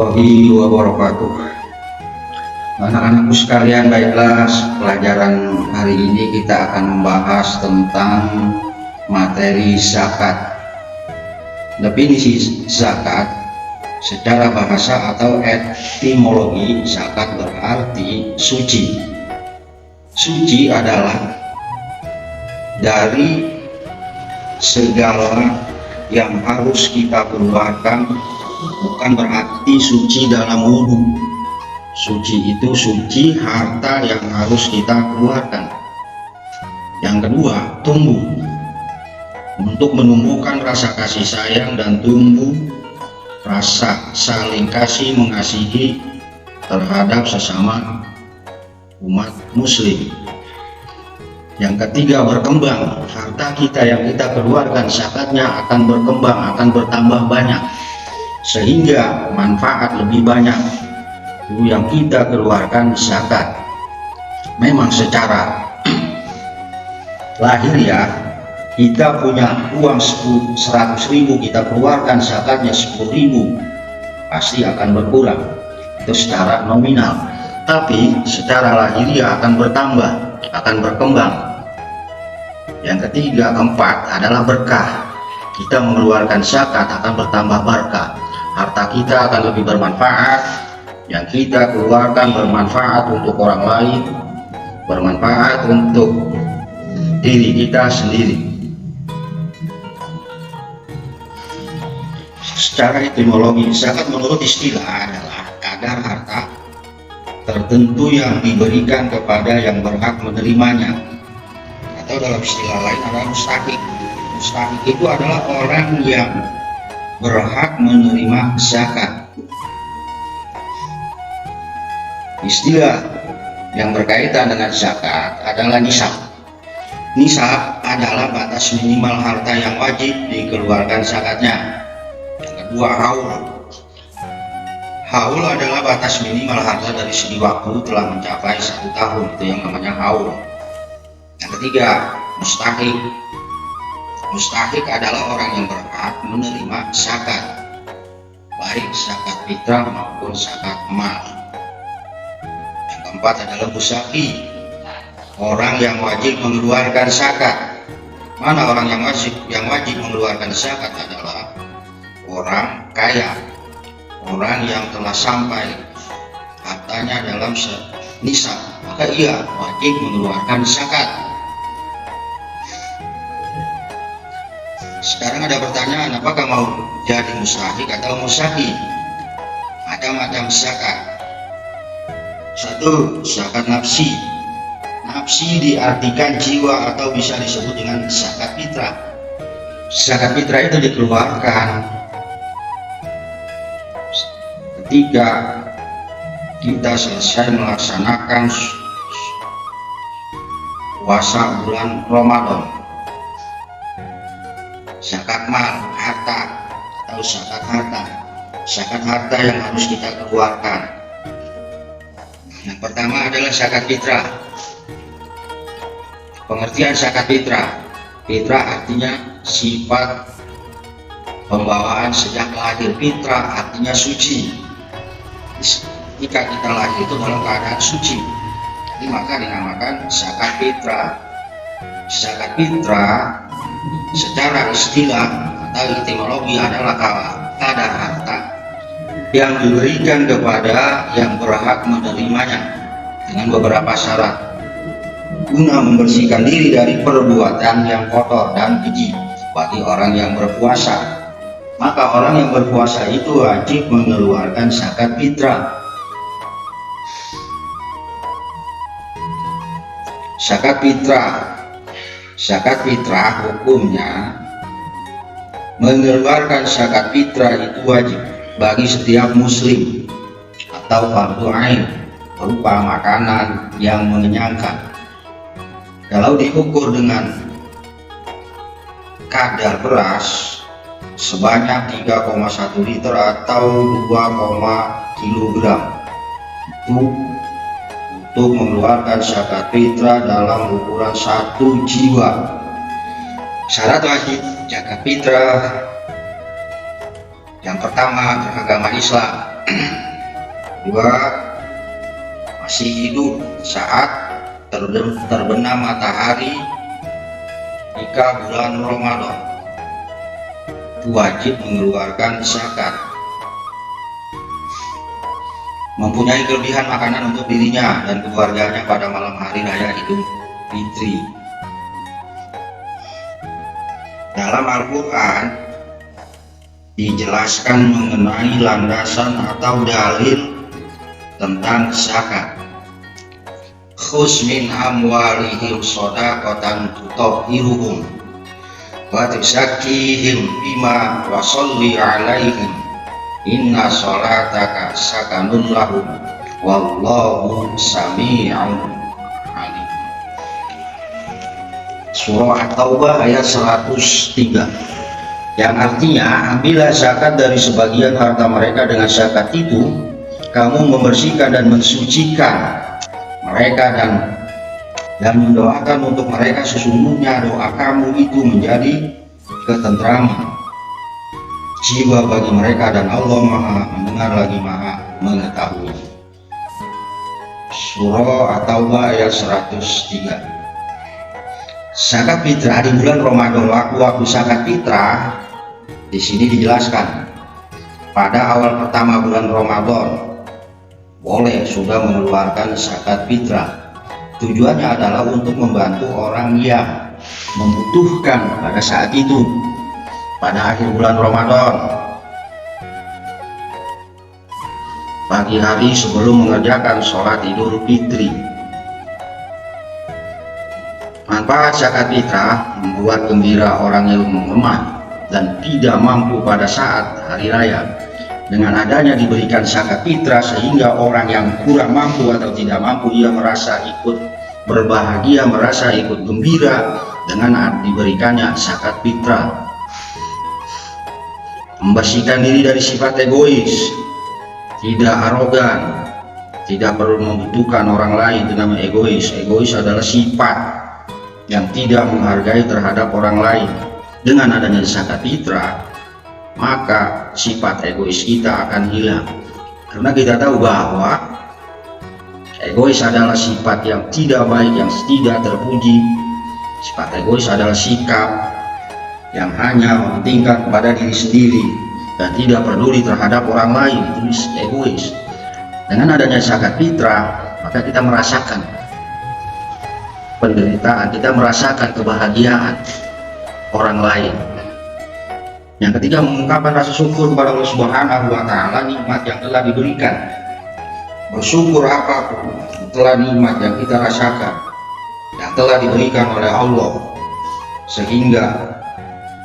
warahmatullahi wabarakatuh. Anak-anakku sekalian, baiklah, pelajaran hari ini kita akan membahas tentang materi zakat. Definisi zakat secara bahasa atau etimologi, zakat berarti suci. Suci adalah dari segala yang harus kita keluarkan, bukan berarti suci dalam wudhu. Suci itu suci harta yang harus kita keluarkan. Yang kedua, tumbuh. Untuk menumbuhkan rasa kasih sayang dan tumbuh rasa saling kasih mengasihi terhadap sesama umat muslim. Yang ketiga, berkembang. Harta kita yang kita keluarkan zakatnya akan berkembang, akan bertambah banyak, sehingga manfaat lebih banyak yang kita keluarkan zakat. Memang secara lahiriah kita punya uang 100.000, kita keluarkan zakatnya 10.000, pasti akan berkurang, itu secara nominal. Tapi secara lahiriah akan bertambah, akan berkembang. Yang ketiga, keempat adalah berkah. Kita mengeluarkan zakat akan bertambah berkah, harta kita akan lebih bermanfaat. Yang kita keluarkan bermanfaat untuk orang lain, bermanfaat untuk diri kita sendiri. Secara etimologi, zakat menurut istilah adalah kadar harta tertentu yang diberikan kepada yang berhak menerimanya, atau dalam istilah lain adalah mustahik. Mustahik itu adalah orang yang berhak menerima zakat. Istilah yang berkaitan dengan zakat adalah nisab. Nisab adalah batas minimal harta yang wajib dikeluarkan zakatnya. Yang kedua, haul. Haul adalah batas minimal harta dari segi waktu telah mencapai 1 tahun, itu yang namanya haul. Yang ketiga, mustahik. Mustahik adalah orang yang berhak menerima zakat, baik zakat fitrah maupun zakat mal. Keempat adalah musaki, orang yang wajib mengeluarkan zakat. Mana orang yang wajib mengeluarkan zakat adalah orang kaya, orang yang telah sampai hartanya dalam nisab, maka ia wajib mengeluarkan zakat. Sekarang ada pertanyaan, apakah mau jadi mustahik atau musaki? Macam-macam zakat. Satu, zakat nafsi. Nafsi diartikan jiwa atau bisa disebut dengan zakat fitrah. Zakat fitrah itu dikeluarkan ketika kita selesai melaksanakan puasa bulan Ramadan. Zakat mal, harta, atau zakat harta. Zakat harta yang harus kita keluarkan. Yang pertama adalah zakat fitrah. Pengertian zakat fitrah. Fitrah artinya sifat pembawaan sejak lahir. Fitrah artinya suci. Jika kita lahir itu dalam keadaan suci, jadi maka dinamakan zakat fitrah. Zakat fitrah secara istilah atau etimologi adalah kadar harta yang diberikan kepada yang berhak menerimanya dengan beberapa syarat, guna membersihkan diri dari perbuatan yang kotor dan keji. Bagi orang yang berpuasa, maka orang yang berpuasa itu wajib mengeluarkan zakat fitrah. Zakat fitrah hukumnya, mengeluarkan zakat fitrah itu wajib bagi setiap muslim atau fardu ain, berupa makanan yang mengenyangkan. Kalau diukur dengan kadar beras sebanyak 3,1 liter atau 2, kilogram, itu untuk mengeluarkan zakat fitrah dalam ukuran 1 jiwa. Syarat wajib zakat fitrah: yang pertama, beragama Islam. Dua, masih hidup saat terbenam matahari jika bulan Ramadan, wajib mengeluarkan zakat. Mempunyai kelebihan makanan untuk dirinya dan keluarganya pada malam hari raya Idul Fitri. Dalam Al-Quran dijelaskan mengenai landasan atau dalil tentang zakat. Khuz min amwalihim shadaqatan tutahhiruhum wa tuzakkihim bima wa sholli alaihim inna sholataka sakanun lahum wallahu sami'un alim. Surah At-Taubah ayat 103, yang artinya, ambillah zakat dari sebagian harta mereka, dengan zakat itu kamu membersihkan dan mensucikan mereka dan mendoakan untuk mereka, sesungguhnya doa kamu itu menjadi ketentraman jiwa bagi mereka, dan Allah Maha mendengar lagi Maha mengetahui. Surah At-Taubah ayat 103. Zakat fitrah di bulan Ramadan, waktu zakat fitrah di sini dijelaskan pada awal pertama bulan Ramadan boleh sudah mengeluarkan zakat fitrah. Tujuannya adalah untuk membantu orang yang membutuhkan pada saat itu, pada akhir bulan Ramadan, pagi hari sebelum mengerjakan sholat Idul Fitri. Manfaat zakat fitrah membuat gembira orang yang lemah dan tidak mampu pada saat hari raya. Dengan adanya diberikan zakat fitrah, sehingga orang yang kurang mampu atau tidak mampu, ia merasa ikut berbahagia, merasa ikut gembira dengan diberikannya zakat fitrah. Membersihkan diri dari sifat egois, tidak arogan, tidak perlu membutuhkan orang lain. Itu namanya egois. Egois adalah sifat yang tidak menghargai terhadap orang lain. Dengan adanya zakat fitrah, maka sifat egois kita akan hilang, karena kita tahu bahwa egois adalah sifat yang tidak baik, yang tidak terpuji. Sifat egois adalah sikap yang hanya mementingkan kepada diri sendiri dan tidak peduli terhadap orang lain. Itu egois. Dengan adanya zakat fitrah, maka kita merasakan penderitaan, kita merasakan kebahagiaan orang lain. Yang ketiga, mengungkapkan rasa syukur kepada Allah Subhanahu wa Ta'ala nikmat yang telah diberikan. Bersyukur apapun telah nikmat yang kita rasakan, yang telah diberikan oleh Allah, sehingga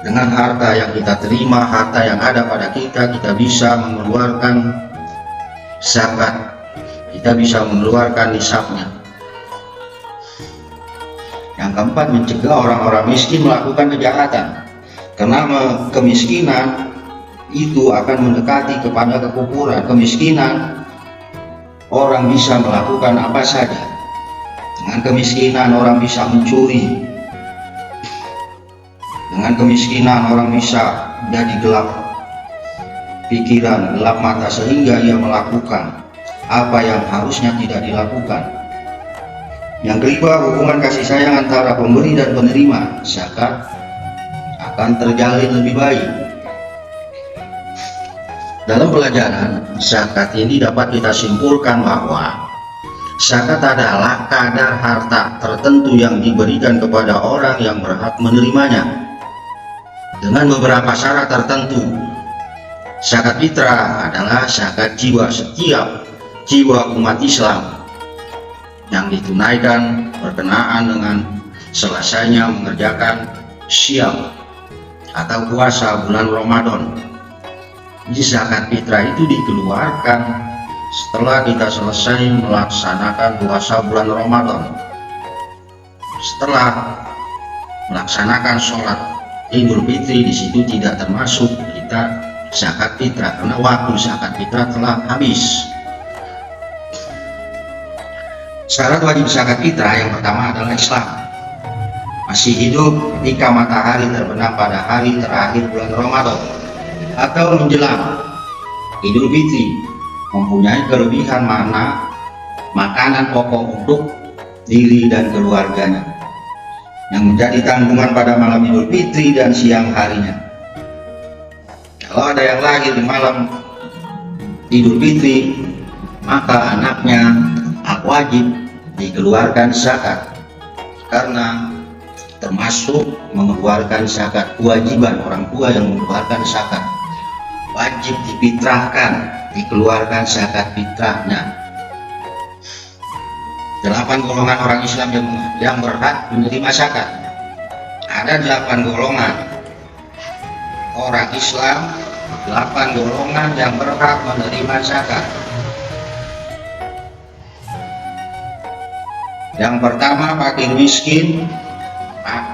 dengan harta yang kita terima, harta yang ada pada kita, kita bisa mengeluarkan zakat, kita bisa mengeluarkan nisabnya. Yang keempat, mencegah orang-orang miskin melakukan kejahatan, karena kemiskinan itu akan mendekati kepada kekufuran. Kemiskinan orang bisa melakukan apa saja. Dengan kemiskinan orang bisa mencuri, dengan kemiskinan orang bisa jadi gelap pikiran, gelap mata, sehingga ia melakukan apa yang harusnya tidak dilakukan. Yang kelima, hubungan kasih sayang antara pemberi dan penerima zakat akan terjalin lebih baik. Dalam pelajaran zakat ini dapat kita simpulkan bahwa zakat adalah kadar harta tertentu yang diberikan kepada orang yang berhak menerimanya dengan beberapa syarat tertentu. Zakat fitrah adalah zakat jiwa setiap jiwa umat Islam yang ditunaikan berkenaan dengan selesainya mengerjakan syam atau puasa bulan Ramadan. Jadi zakat fitrah itu dikeluarkan setelah kita selesai melaksanakan puasa bulan Ramadan, setelah melaksanakan sholat Idul Fitri. Di situ tidak termasuk kita zakat fitrah, karena waktu zakat fitrah telah habis. Syarat wajib zakat fitrah yang pertama adalah Islam, masih hidup ketika matahari terbenam pada hari terakhir bulan Ramadan atau menjelang Idul Fitri. mempunyai kelebihan makanan pokok untuk diri dan keluarganya yang menjadi tanggungan pada malam Idul Fitri dan siang harinya. Kalau ada yang lahir di malam Idul Fitri, maka anaknya wajib dikeluarkan zakat, karena termasuk mengeluarkan zakat, kewajiban orang tua yang mengeluarkan zakat, wajib difitrahkan, dikeluarkan zakat fitrahnya. 8 golongan orang Islam yang berhak menerima zakat. Ada 8 golongan orang Islam, 8 golongan yang berhak menerima zakat. Yang pertama fakir miskin,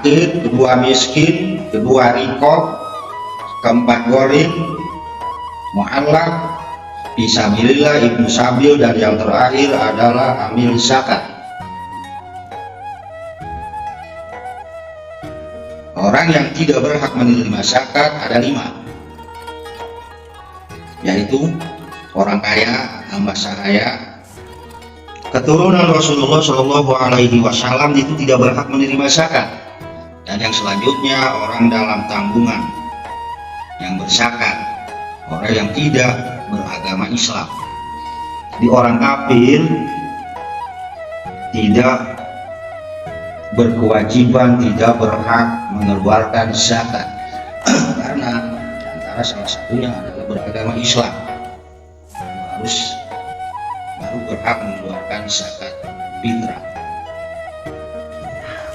kedua miskin, kedua rikob, keempat gorim, mu'allaf, fisabilillah, ibnu sabil, dan yang terakhir adalah amil zakat. Orang yang tidak berhak menerima zakat ada 5, yaitu orang kaya, hamba sahaya, keturunan Rasulullah Shallallahu Alaihi Wasallam itu tidak berhak menerima zakat, dan yang selanjutnya orang dalam tanggungan yang berzakat, orang yang tidak beragama Islam. Di orang kafir tidak berkewajiban, tidak berhak mengeluarkan zakat karena antara salah satunya adalah beragama Islam, harus baru berhak mengeluarkan zakat fitrah.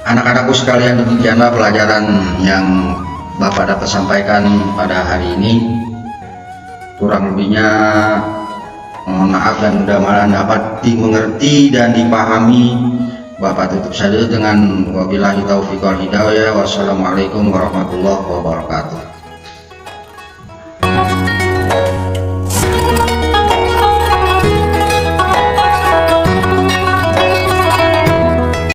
Anak-anakku sekalian, demikianlah pelajaran yang Bapak dapat sampaikan pada hari ini. Kurang lebihnya mohon maaf dan mudah-mudahan dapat dimengerti dan dipahami. Bapak tutup saja dengan wabillahi taufiq wal hidayah. Wassalamualaikum warahmatullahi wabarakatuh.